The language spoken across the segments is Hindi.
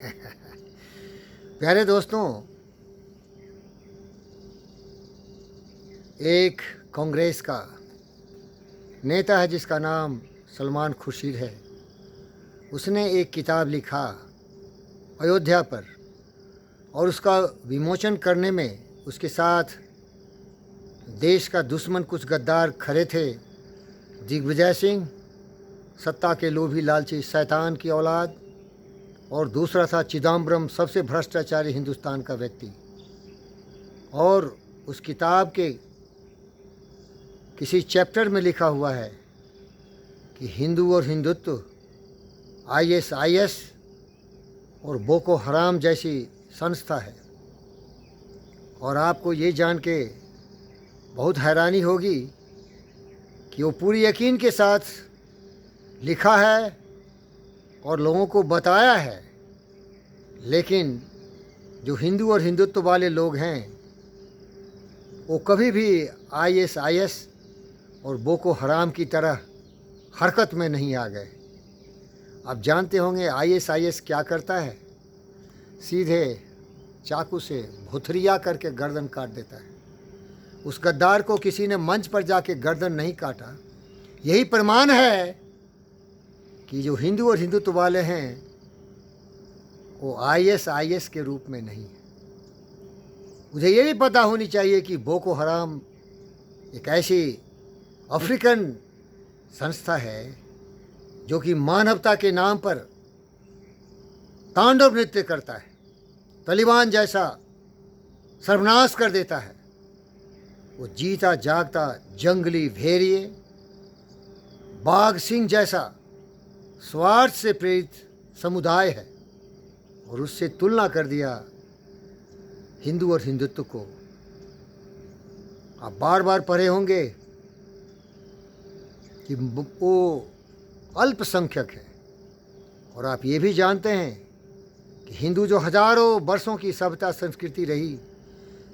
प्यारे दोस्तों, एक कांग्रेस का नेता है जिसका नाम सलमान खुर्शीद है। उसने एक किताब लिखा अयोध्या पर, और उसका विमोचन करने में उसके साथ देश का दुश्मन कुछ गद्दार खड़े थे। दिग्विजय सिंह, सत्ता के लोभी लालची शैतान की औलाद, और दूसरा था चिदम्बरम, सबसे भ्रष्टाचारी हिंदुस्तान का व्यक्ति। और उस किताब के किसी चैप्टर में लिखा हुआ है कि हिंदू और हिंदुत्व आईएसआईएस और बोको हराम जैसी संस्था है। और आपको ये जान के बहुत हैरानी होगी कि वो पूरी यकीन के साथ लिखा है और लोगों को बताया है, लेकिन जो हिंदू और हिंदुत्व वाले लोग हैं वो कभी भी आईएसआईएस और बोको हराम की तरह हरकत में नहीं आ गए। आप जानते होंगे आईएसआईएस क्या करता है? सीधे चाकू से भुथरिया करके गर्दन काट देता है। उस गद्दार को किसी ने मंच पर जाके गर्दन नहीं काटा। यही प्रमाण है कि जो हिंदू और हिंदुत्व वाले हैं वो आईएसआईएस के रूप में नहीं है। मुझे ये भी पता होनी चाहिए कि बोको हराम एक ऐसी अफ्रीकन संस्था है जो कि मानवता के नाम पर तांडव नृत्य करता है, तालिबान जैसा सर्वनाश कर देता है। वो जीता जागता जंगली भेड़िए, बाघ सिंह जैसा स्वार्थ से प्रेरित समुदाय है, और उससे तुलना कर दिया हिंदू और हिंदुत्व को। आप बार बार पढ़े होंगे कि वो अल्पसंख्यक है, और आप ये भी जानते हैं कि हिंदू जो हजारों वर्षों की सभ्यता संस्कृति रही,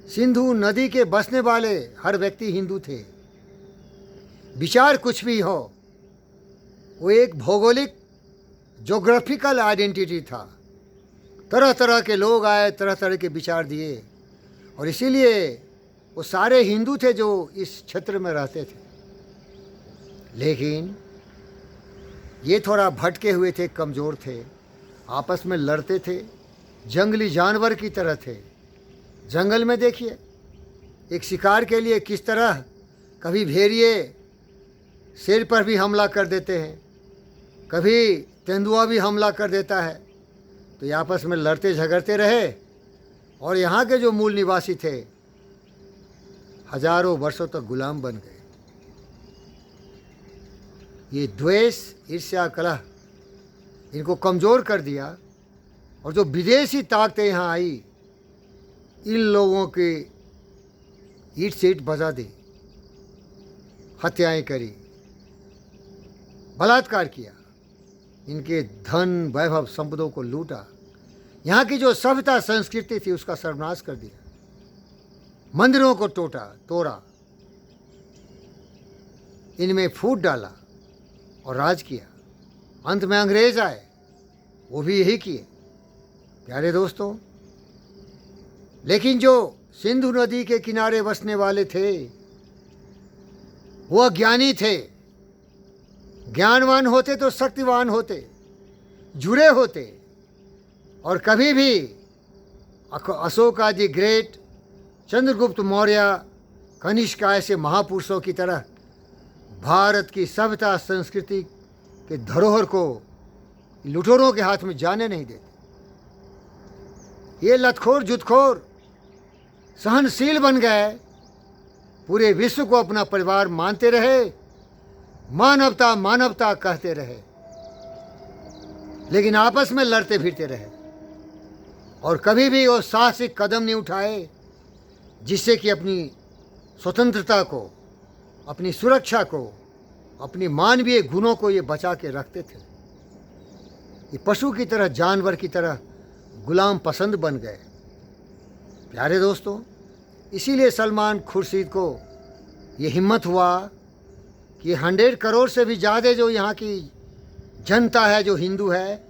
सिंधु नदी के बसने वाले हर व्यक्ति हिंदू थे। विचार कुछ भी हो, वो एक भौगोलिक जोग्राफिकल आइडेंटिटी था। तरह तरह के लोग आए, तरह तरह के विचार दिए, और इसीलिए वो सारे हिंदू थे जो इस क्षेत्र में रहते थे। लेकिन ये थोड़ा भटके हुए थे, कमज़ोर थे, आपस में लड़ते थे, जंगली जानवर की तरह थे। जंगल में देखिए एक शिकार के लिए किस तरह कभी भेड़िए शेर पर भी हमला कर देते हैं, कभी तेंदुआ भी हमला कर देता है। तो ये आपस में लड़ते झगड़ते रहे, और यहाँ के जो मूल निवासी थे हजारों वर्षों तक गुलाम बन गए। ये द्वेष, ईर्ष्या, कलह इनको कमज़ोर कर दिया, और जो विदेशी ताकतें यहाँ आई, इन लोगों की ईट से ईट बजा दी, हत्याएं करी, बलात्कार किया, इनके धन वैभव संपदों को लूटा, यहाँ की जो सभ्यता संस्कृति थी उसका सर्वनाश कर दिया, मंदिरों को तोड़ा, इनमें फूट डाला और राज किया। अंत में अंग्रेज आए, वो भी यही किए। प्यारे दोस्तों, लेकिन जो सिंधु नदी के किनारे बसने वाले थे वो अज्ञानी थे। ज्ञानवान होते तो शक्तिवान होते, जुड़े होते, और कभी भी अशोक आदि ग्रेट, चंद्रगुप्त मौर्य, कनिष्क ऐसे महापुरुषों की तरह भारत की सभ्यता संस्कृति के धरोहर को लुटेरों के हाथ में जाने नहीं देते। ये लतखोर जुतखोर सहनशील बन गए, पूरे विश्व को अपना परिवार मानते रहे, मानवता मानवता कहते रहे, लेकिन आपस में लड़ते फिरते रहे, और कभी भी वो साहसिक कदम नहीं उठाए जिससे कि अपनी स्वतंत्रता को, अपनी सुरक्षा को, अपनी मानवीय गुणों को ये बचा के रखते थे। ये पशु की तरह, जानवर की तरह गुलाम पसंद बन गए। प्यारे दोस्तों, इसीलिए सलमान खुर्शीद को ये हिम्मत हुआ कि 100 करोड़ से भी ज़्यादा जो यहाँ की जनता है, जो हिंदू है,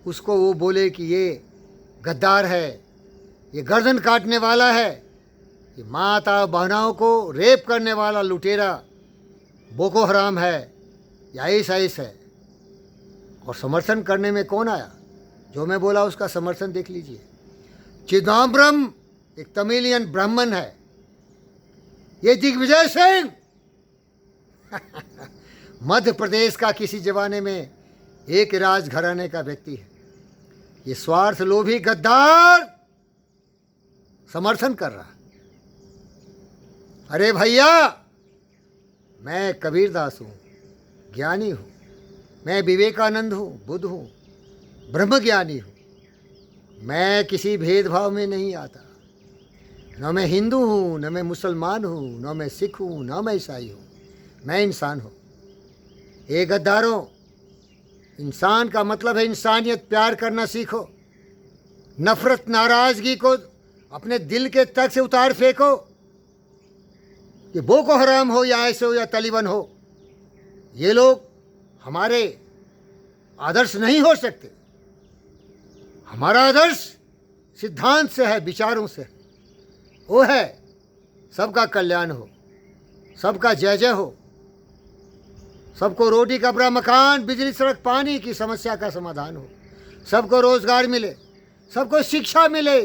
उसको वो बोले कि ये गद्दार है, ये गर्दन काटने वाला है, ये माता बहनाओं को रेप करने वाला लुटेरा बोको हराम है, या आईएस है। और समर्थन करने में कौन आया? जो मैं बोला उसका समर्थन देख लीजिए। चिदम्बरम एक तमिलियन ब्राह्मण है, ये दिग्विजय सिंह मध्य प्रदेश का किसी जमाने में एक राजघराने का व्यक्ति है। ये स्वार्थ लोभी गद्दार समर्थन कर रहा है। अरे भैया, मैं कबीरदास हूँ, ज्ञानी हूँ, मैं विवेकानंद हूँ, बुद्ध हूँ, ब्रह्मज्ञानी हूँ। मैं किसी भेदभाव में नहीं आता। न मैं हिंदू हूँ, न मैं मुसलमान हूँ, न मैं सिख हूँ, न मैं ईसाई हूँ। मैं इंसान हूँ। ए गद्दारों, इंसान का मतलब है इंसानियत। प्यार करना सीखो। नफरत नाराज़गी को अपने दिल के तक से उतार फेंको। ये बोको हराम हो या ऐसे हो या तालिबान हो, ये लोग हमारे आदर्श नहीं हो सकते। हमारा आदर्श सिद्धांत से है, विचारों से। वो है सबका कल्याण हो, सबका जय जय हो, सबको रोटी कपड़ा मकान बिजली सड़क पानी की समस्या का समाधान हो, सबको रोजगार मिले, सबको शिक्षा मिले,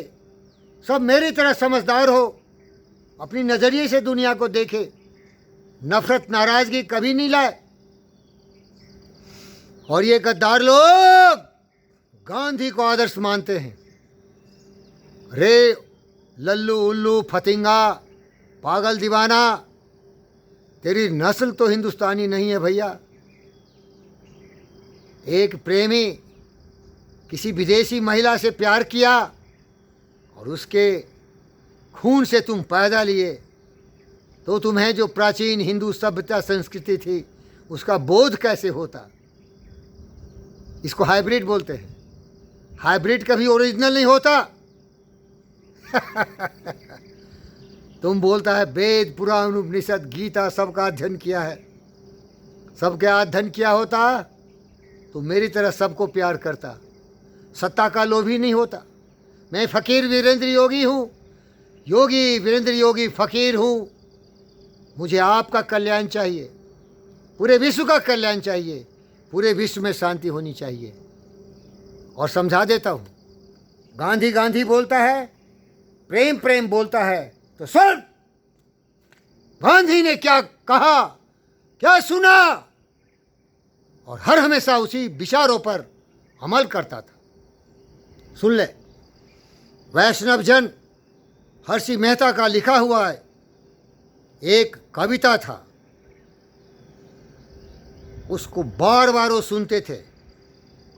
सब मेरी तरह समझदार हो, अपनी नज़रिए से दुनिया को देखे, नफरत नाराज़गी कभी नहीं लाए। और ये गद्दार लोग गांधी को आदर्श मानते हैं। रे लल्लू उल्लू फतिंगा पागल दीवाना, तेरी नस्ल तो हिंदुस्तानी नहीं है भैया। एक प्रेमी किसी विदेशी महिला से प्यार किया और उसके खून से तुम पैदा लिए, तो तुम्हें जो प्राचीन हिंदू सभ्यता संस्कृति थी उसका बोध कैसे होता? इसको हाइब्रिड बोलते हैं। हाइब्रिड कभी ओरिजिनल नहीं होता। तुम बोलता है वेद पुराण उपनिषद गीता सबका अध्ययन किया है, सबके अध्ययन किया होता तो मेरी तरह सबको प्यार करता, सत्ता का लोभी नहीं होता। मैं फ़कीर वीरेंद्र योगी हूँ, योगी वीरेंद्र योगी फ़कीर हूँ। मुझे आपका कल्याण चाहिए, पूरे विश्व का कल्याण चाहिए, पूरे विश्व में शांति होनी चाहिए। और समझा देता हूँ, गांधी गांधी बोलता है, प्रेम प्रेम बोलता है, तो सुन गांधी ने क्या कहा, क्या सुना, और हर हमेशा उसी विचारों पर अमल करता था। सुन ले, वैष्णव जन हर्षि मेहता का लिखा हुआ है एक कविता था, उसको बार बार वो सुनते थे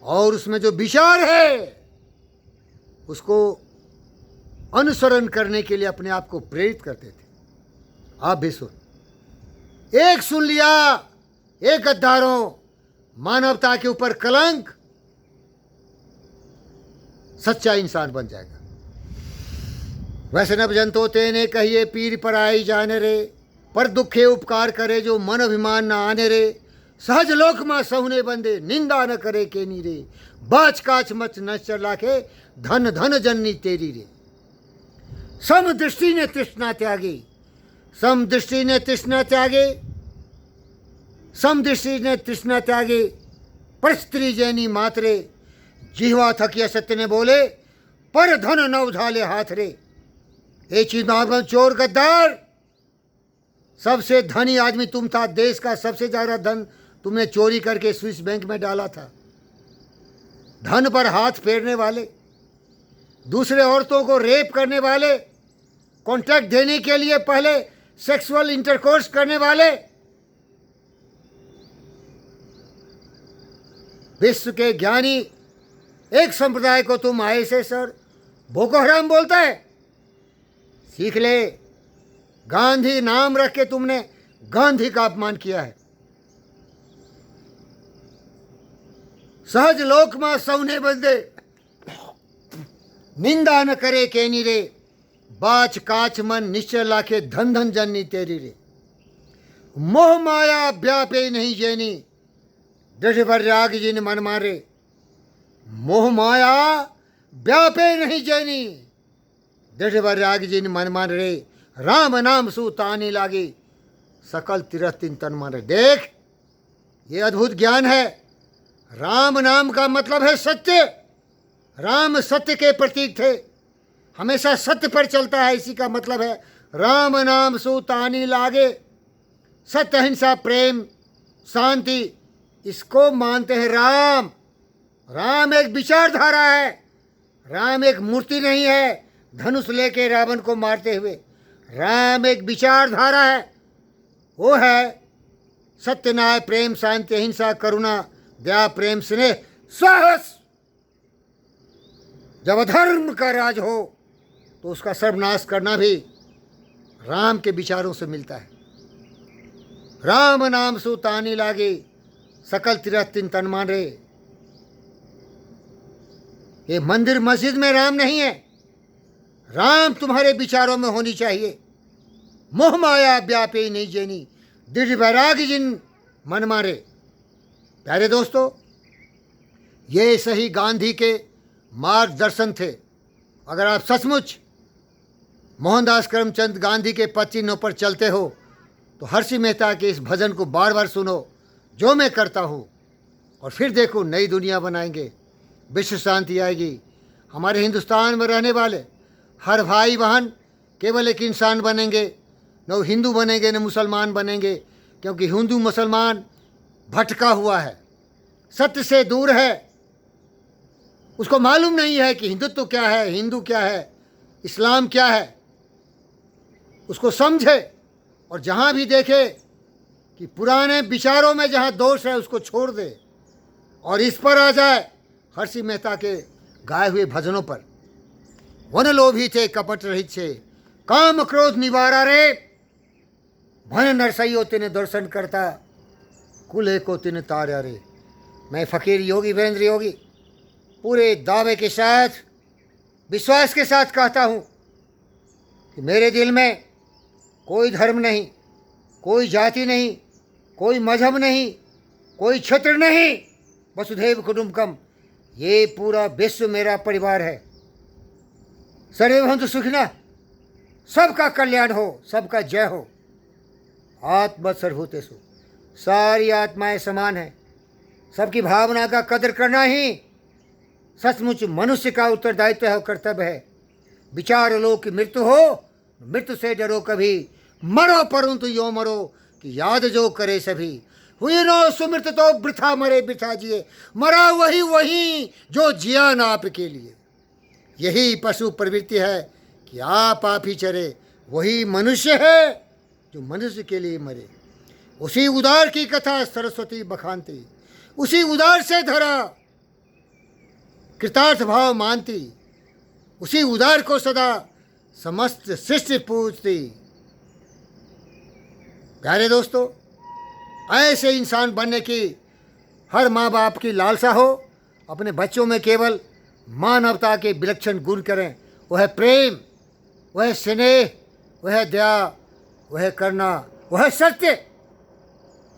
और उसमें जो विचार है उसको अनुसरण करने के लिए अपने आप को प्रेरित करते थे। आप भी सुन, एक सुन लिया, एक गद्दारों, मानवता के ऊपर कलंक, सच्चा इंसान बन जाएगा। वैष्णव जन तो तेने कहिए पीर पर आई जाने रे, पर दुखे उपकार करे जो मन अभिमान न आने रे। सहज लोक माँ सहुने बंदे, निंदा न करे के नी रे। बाच काच मच न चला के, धन धन जननी तेरी रे। सम दृष्टि ने तृष्णा त्यागी, सम दृष्टि ने तृष्णा त्यागे, सम दृष्टि ने तृष्णा त्यागे, पर स्त्री जैनी मातरे। जिह्वा थकिया सत्य ने बोले, पर धन न उझाले हाथ रे। ए चिदम्बरम चोर गद्दार, सबसे धनी आदमी तुम था, देश का सबसे ज़्यादा धन तुमने चोरी करके स्विस बैंक में डाला था। धन पर हाथ फेरने वाले, दूसरे औरतों को रेप करने वाले, कॉन्ट्रैक्ट देने के लिए पहले सेक्सुअल इंटरकोर्स करने वाले, विश्व के ज्ञानी एक संप्रदाय को तुम आईएसआईएस और बोको हराम बोलता है। सीख ले, गांधी नाम रख के तुमने गांधी का अपमान किया है। सहज लोक मां सौने बंदे, निंदा न करे केनी रे। बाच काच मन निश्चय लाखे, धन धन जननी तेरी रे। मोह माया व्यापे नहीं जेनी, दृढ़ राग जिन मन मारे। मोह माया व्यापे नहीं जैनी। दृढ़ वैराग्य जिन मन मान रे, राम नाम सु तानी लागी, सकल तीरथ तीन तन मारे। देख, ये अद्भुत ज्ञान है। राम नाम का मतलब है सत्य। राम सत्य के प्रतीक थे, हमेशा सत्य पर चलता है, इसी का मतलब है राम नाम सु तानी लागे। सत्य, अहिंसा, प्रेम, शांति, इसको मानते हैं राम। राम एक विचारधारा है, राम एक मूर्ति नहीं है धनुष लेके रावण को मारते हुए। राम एक विचारधारा है, वो है सत्य, न्याय, प्रेम, शांति, अहिंसा, करुणा, दया, प्रेम, स्नेह, साहस। जब अधर्म का राज हो तो उसका सर्वनाश करना भी राम के विचारों से मिलता है। राम नाम सु तानी लागे, सकल तीरथ तीन तन मान रे। ये मंदिर मस्जिद में राम नहीं है, राम तुम्हारे विचारों में होनी चाहिए। मोह माया व्यापे नहीं जैनी, दृढ़ वैराग्य जिन मन मारे। प्यारे दोस्तों, ये सही गांधी के मार्गदर्शन थे। अगर आप सचमुच मोहनदास करमचंद गांधी के पद चिन्हों पर चलते हो तो हर्षि मेहता के इस भजन को बार बार सुनो, जो मैं करता हूँ, और फिर देखो नई दुनिया बनाएंगे, विश्व शांति आएगी। हमारे हिंदुस्तान में रहने वाले हर भाई बहन केवल एक इंसान बनेंगे, न वो हिंदू बनेंगे न मुसलमान बनेंगे, क्योंकि हिंदू मुसलमान भटका हुआ है, सत्य से दूर है। उसको मालूम नहीं है कि हिंदुत्व क्या है, हिंदू क्या है, इस्लाम क्या है। उसको समझे और जहाँ भी देखे कि पुराने विचारों में जहाँ दोष है उसको छोड़ दे और इस पर आ जाए, हर्षि मेहता के गाए हुए भजनों पर। वन लोभी थे कपट रहित छे, काम क्रोध निवारा रे। भन नरसइयो तिने दर्शन करता, कुल को तिने तारा रे। मैं फ़कीर योगी वीरेंद्र योगी पूरे दावे के साथ, विश्वास के साथ कहता हूँ कि मेरे दिल में कोई धर्म नहीं, कोई जाति नहीं, कोई मजहब नहीं, कोई क्षेत्र नहीं। वसुधैव कुटुंबकम, ये पूरा विश्व मेरा परिवार है। सर्वे भवन्तु सुखिनः, सबका कल्याण हो, सबका जय हो। आत्मा सर्वभूतेषु, सारी आत्माएं समान हैं। सबकी भावना का कदर करना ही सचमुच मनुष्य का उत्तरदायित्व है और कर्तव्य है। विचार लो कि मृत्यु हो, मृत्यु से डरो कभी, मरो परंतु यो मरो कि याद जो करे सभी। हुई नो सुमृत तो वृथा मरे वृथा जिए, मरा वही वही जो जिया न आपके लिए। यही पशु प्रवृत्ति है कि आप ही चरे, वही मनुष्य है जो मनुष्य के लिए मरे। उसी उदार की कथा सरस्वती बखानती, उसी उदार से धरा कृतार्थ भाव मानती, उसी उदार को सदा समस्त सृष्टि पूजती। प्यारे दोस्तों, ऐसे इंसान बनने की हर माँ बाप की लालसा हो। अपने बच्चों में केवल मानवता के विलक्षण गुण करें। वह प्रेम, वह स्नेह, वह दया, वह करुणा, वह सत्य,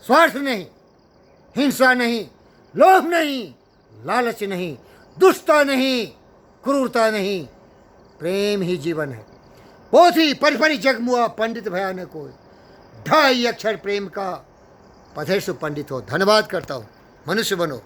स्वार्थ नहीं, हिंसा नहीं, लोभ नहीं, लालच नहीं, दुष्टता नहीं, क्रूरता नहीं, प्रेम ही जीवन है। पोथी परिपरि जगमुआ पंडित भयानक कोई, 2.5 अक्षर प्रेम का पधेशु पंडित हो। धन्यवाद करता हूँ। मनुष्य बनो।